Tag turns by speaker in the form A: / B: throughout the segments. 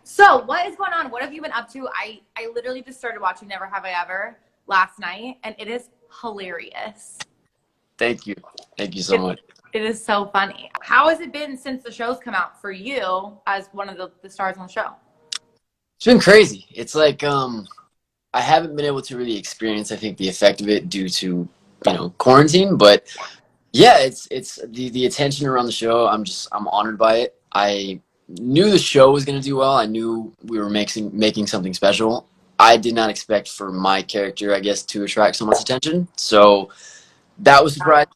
A: So what is going on? What have you been up to? I literally just started watching Never Have I Ever last night, and it is hilarious.
B: Thank you. Thank you so much.
A: It is so funny. How has it been since the show's come out for you as one of the stars on the show?
B: It's been crazy. It's like I haven't been able to really experience, I think, the effect of it due to, quarantine. But yeah, it's the attention around the show. I'm honored by it. I knew the show was going to do well. I knew we were making something special. I did not expect for my character, I guess, to attract so much attention. So that was surprising.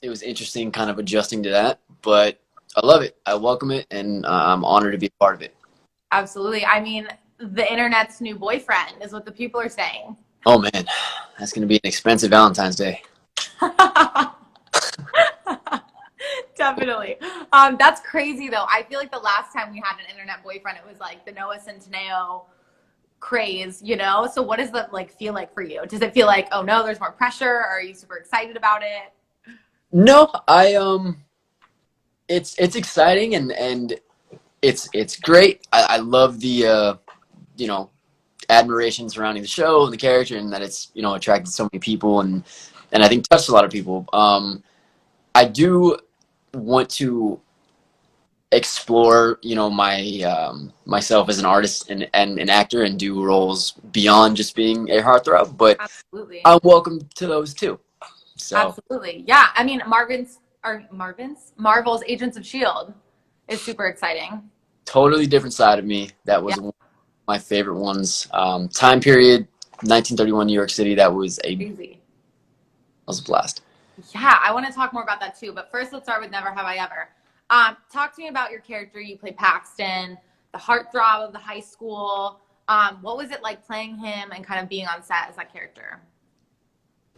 B: It was interesting kind of adjusting to that, but I love it. I welcome it, and I'm honored to be a part of it.
A: Absolutely. I mean, the internet's new boyfriend is what the people are saying.
B: Oh, man. That's going to be an expensive Valentine's Day.
A: Definitely. That's crazy, though. I feel like the last time we had an internet boyfriend, it was like the Noah Centineo craze, So what does that feel like for you? Does it feel like, oh no, there's more pressure? Or are you super excited about it?
B: No, it's exciting and it's great. I love the admiration surrounding the show and the character, and that it's attracted so many people and I think touched a lot of people. I do want to explore myself as an artist and an actor and do roles beyond just being a heartthrob, but
A: absolutely,
B: I'm welcome to those too. So
A: absolutely, yeah. I mean, Marvel's Agents of S.H.I.E.L.D. is super exciting.
B: Totally different side of me. That was one of my favorite ones. Time period, 1931 New York City. That was
A: crazy.
B: That was a blast.
A: Yeah, I want to talk more about that too. But first, let's start with Never Have I Ever. Talk to me about your character. You play Paxton, the heartthrob of the high school. What was it like playing him and kind of being on set as that character?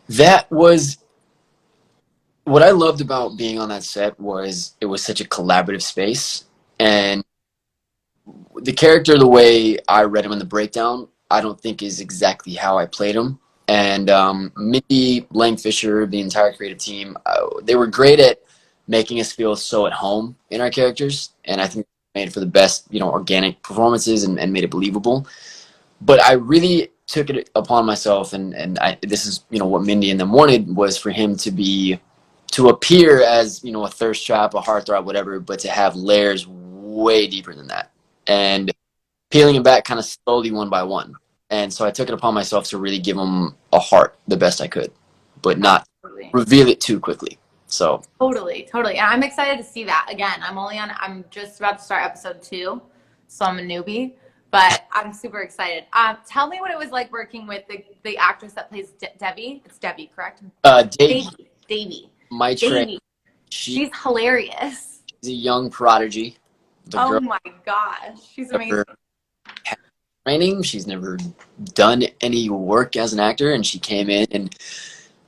B: That was what I loved about being on that set. Was it was such a collaborative space, and the character, the way I read him in the breakdown, I don't think is exactly how I played him. And Mindy, Lang Fisher, the entire creative team, they were great at making us feel so at home in our characters, and I think made for the best, organic performances and made it believable. But I really took it upon myself, and this is, what Mindy and them wanted, was for him to appear as, a thirst trap, a heartthrob, whatever, but to have layers way deeper than that, and peeling him back kind of slowly one by one. And so I took it upon myself to really give him a heart the best I could, but not reveal it too quickly. So
A: totally. And I'm excited to see that. Again, I'm just about to start episode 2, so I'm a newbie, but I'm super excited. Tell me what it was like working with the actress that plays Debbie. It's Debbie, correct? Davy.
B: My train.
A: She's hilarious.
B: She's a young prodigy.
A: Oh my gosh, she's amazing.
B: Training. She's never done any work as an actor, and she came in, and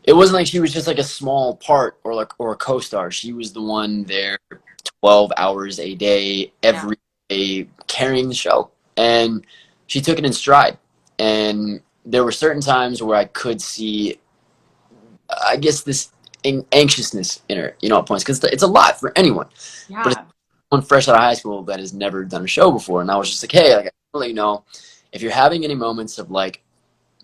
B: it wasn't like she was just like a small part or a co-star. She was the one there 12 hours a day, every day, carrying the show, and she took it in stride. And there were certain times where I could see, I guess, this anxiousness in her, at points, because it's a lot for anyone.
A: Yeah.
B: But it's someone fresh out of high school that has never done a show before, and I was just like, hey, I let you know, if you're having any moments of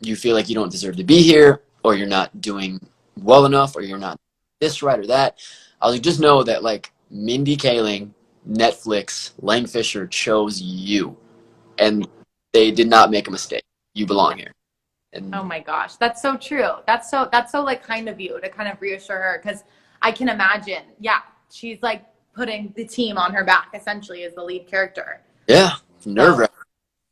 B: you feel like you don't deserve to be here, or you're not doing well enough, or you're not this right or that, I was like, just know that Mindy Kaling, Netflix, Lang Fisher chose you, and they did not make a mistake. You belong here. And
A: oh my gosh, that's so true. That's so kind of you to kind of reassure her, because I can imagine, she's putting the team on her back essentially as the lead character.
B: Yeah, nerve-wracking.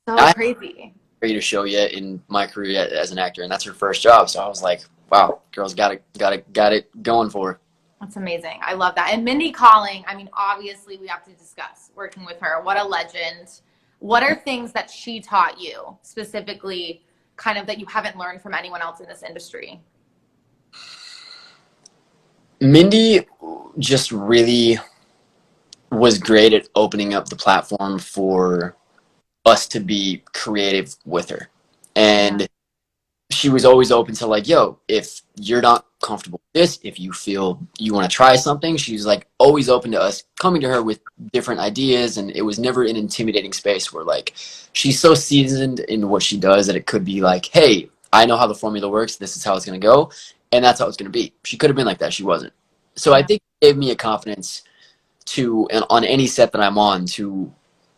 A: So crazy.
B: To show yet in my career as an actor, and that's her first job. So I was like, wow, girl's got it going for her.
A: That's amazing. I love that. And Mindy Kaling, I mean, obviously we have to discuss working with her. What a legend. What are things that she taught you specifically, kind of, that you haven't learned from anyone else in this industry?
B: Mindy just really was great at opening up the platform for us to be creative with her, and she was always open to yo, if you're not comfortable with this, if you feel you want to try something, she's like always open to us coming to her with different ideas. And it was never an intimidating space where like she's so seasoned in what she does that it could be like, hey, I know how the formula works. This is how it's going to go. And that's how it's going to be. She could have been like that. She wasn't. So I
A: Yeah.
B: think it gave me a confidence to, and on any set that I'm on, to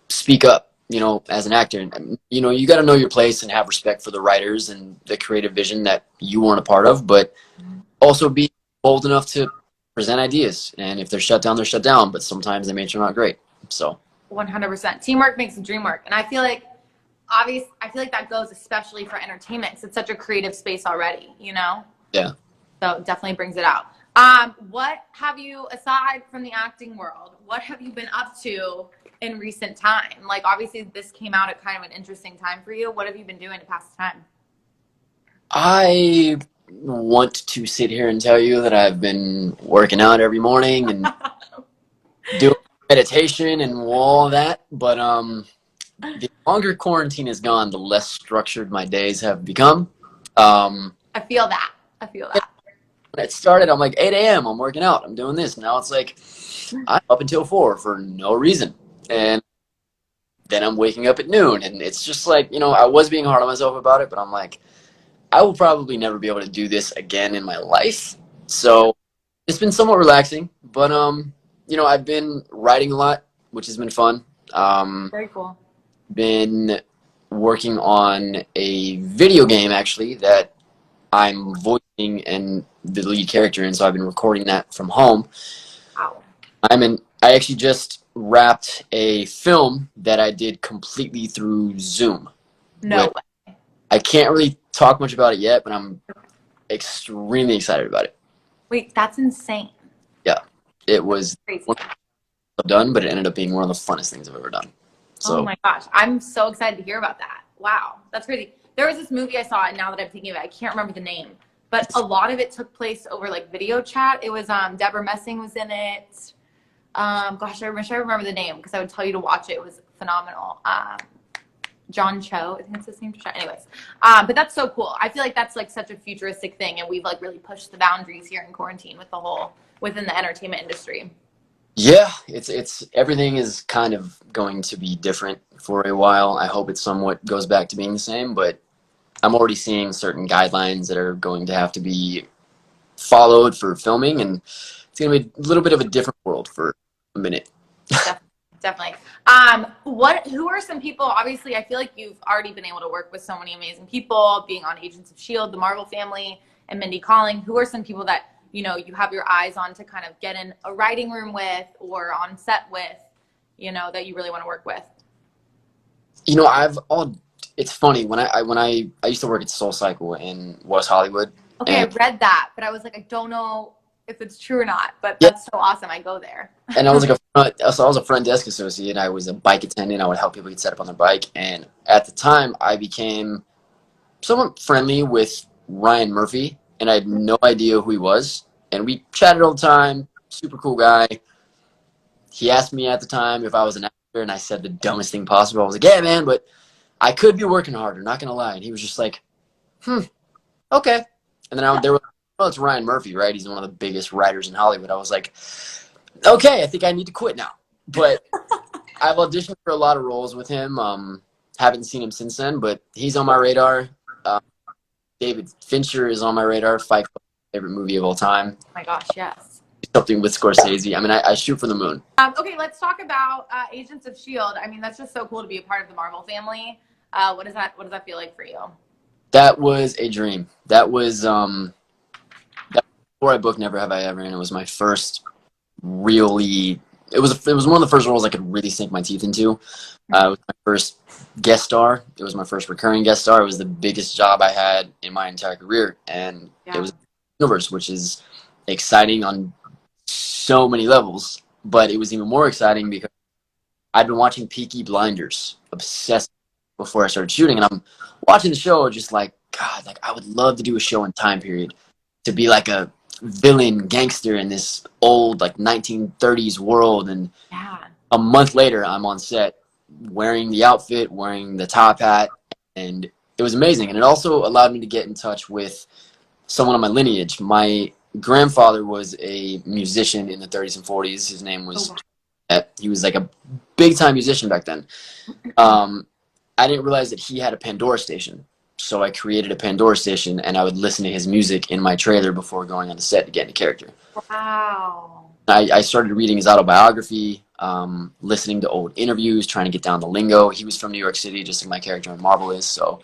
B: speak up, you know, as an actor. And, you know, you got to know your place and have respect for the writers and the creative vision that you weren't a part of, but also be bold enough to present ideas. And if they're shut down, they're shut down, but sometimes they may turn out great. So
A: 100%. Teamwork makes the dream work. And I feel like, I feel like that goes especially for entertainment because it's such a creative space already, you know?
B: yeah.
A: So it definitely brings it out. What have you, aside from the acting world, what have you been up to in recent time? Like, obviously, this came out at kind of an interesting time for you. What have you been doing to pass the time?
B: I want to sit here and tell you that I've been working out every morning and doing meditation and all that, but the longer quarantine has gone, the less structured my days have become.
A: I feel that. I feel that.
B: When it started, I'm like 8 a.m. I'm working out. I'm doing this. Now it's like I'm up until 4 for no reason, and then I'm waking up at noon, and it's just like, you know, I was being hard on myself about it, but I'm like, I will probably never be able to do this again in my life. So it's been somewhat relaxing, but you know, I've been writing a lot, which has been fun.
A: Very cool.
B: Been working on a video game actually that I'm voicing and the lead character in, so I've been recording that from home.
A: Wow.
B: I actually just wrapped a film that I did completely through Zoom.
A: No
B: Which
A: way.
B: I can't really talk much about it yet, but I'm extremely excited about it.
A: Wait, that's insane.
B: Yeah, it was
A: Crazy.
B: one I've done, but it ended up being one of the funnest things I've ever done.
A: Oh
B: So
A: my gosh. I'm so excited to hear about that. Wow. That's crazy. There was this movie I saw, and now that I'm thinking of it, I can't remember the name, but a lot of it took place over like video chat. It was Deborah Messing was in it. Gosh, I wish I remember the name because I would tell you to watch it. It was phenomenal. John Cho, I think that's his name. Anyways, but that's so cool. I feel like that's like such a futuristic thing, and we've like really pushed the boundaries here in quarantine with the whole within the entertainment industry.
B: yeah, it's everything is kind of going to be different for a while. I hope it somewhat goes back to being the same, but I'm already seeing certain guidelines that are going to have to be followed for filming, and it's going to be a little bit of a different world for a minute.
A: Definitely. Who are some people, obviously, I feel like you've already been able to work with so many amazing people, being on Agents of S.H.I.E.L.D., the Marvel family, and Mindy Kaling. Who are some people that, you know, you have your eyes on to kind of get in a writing room with or on set with, you know, that you really want to work with?
B: You know, it's funny when I used to work at Soul Cycle in West Hollywood.
A: Okay, I
B: And
A: read that, but I was like, I don't know if it's true or not, but
B: yeah,
A: that's so awesome. I go there.
B: and I was like so I was a front desk associate. I was a bike attendant. I would help people get set up on their bike. And at the time, I became somewhat friendly with Ryan Murphy, and I had no idea who he was. And we chatted all the time. Super cool guy. He asked me at the time if I was an actor, and I said the dumbest thing possible. I was like, "Yeah, man, but I could be working harder. Not gonna lie." And he was just like, okay. And then they were like, "Oh, it's Ryan Murphy, right? He's one of the biggest writers in Hollywood." I was like, okay, I think I need to quit now. But I've auditioned for a lot of roles with him. Haven't seen him since then, but he's on my radar. David Fincher is on my radar. Fight Club, favorite movie of all time.
A: Oh my gosh, yes.
B: Something with Scorsese. I mean, I shoot for the moon.
A: Okay, let's talk about Agents of S.H.I.E.L.D. I mean, that's just so cool to be a part of the Marvel family. What does that feel like for you?
B: That was a dream. That was before I booked Never Have I Ever, and it was my first really. It was one of the first roles I could really sink my teeth into. It was my first guest star. It was my first recurring guest star. It was the biggest job I had in my entire career, and it was universe, which is exciting on so many levels. But it was even more exciting because I'd been watching Peaky Blinders, obsessed before I started shooting, and I'm watching the show just like, God, like I would love to do a show in time period to be like a villain gangster in this old like 1930s world. And
A: Yeah.
B: a month later, I'm on set wearing the outfit, wearing the top hat, and it was amazing. And it also allowed me to get in touch with someone on my lineage. My grandfather was a musician in the 30s and 40s. His name
A: Oh,
B: was,
A: wow.
B: he was like a big time musician back then. Um, I didn't realize that he had a Pandora station. So I created a Pandora station and I would listen to his music in my trailer before going on the set to get into character.
A: Wow.
B: I started reading his autobiography, listening to old interviews, trying to get down the lingo. He was from New York City, just like my character in Marvel is. So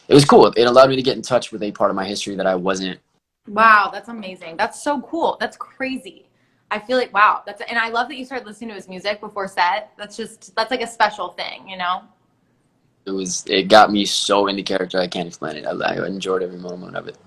B: it was cool. It allowed me to get in touch with a part of my history that I wasn't.
A: Wow, that's amazing. That's so cool. That's crazy. I feel like wow. And I love that you started listening to his music before set. That's like a special thing, you know?
B: It got me so into character. I can't explain it. I enjoyed every moment of it.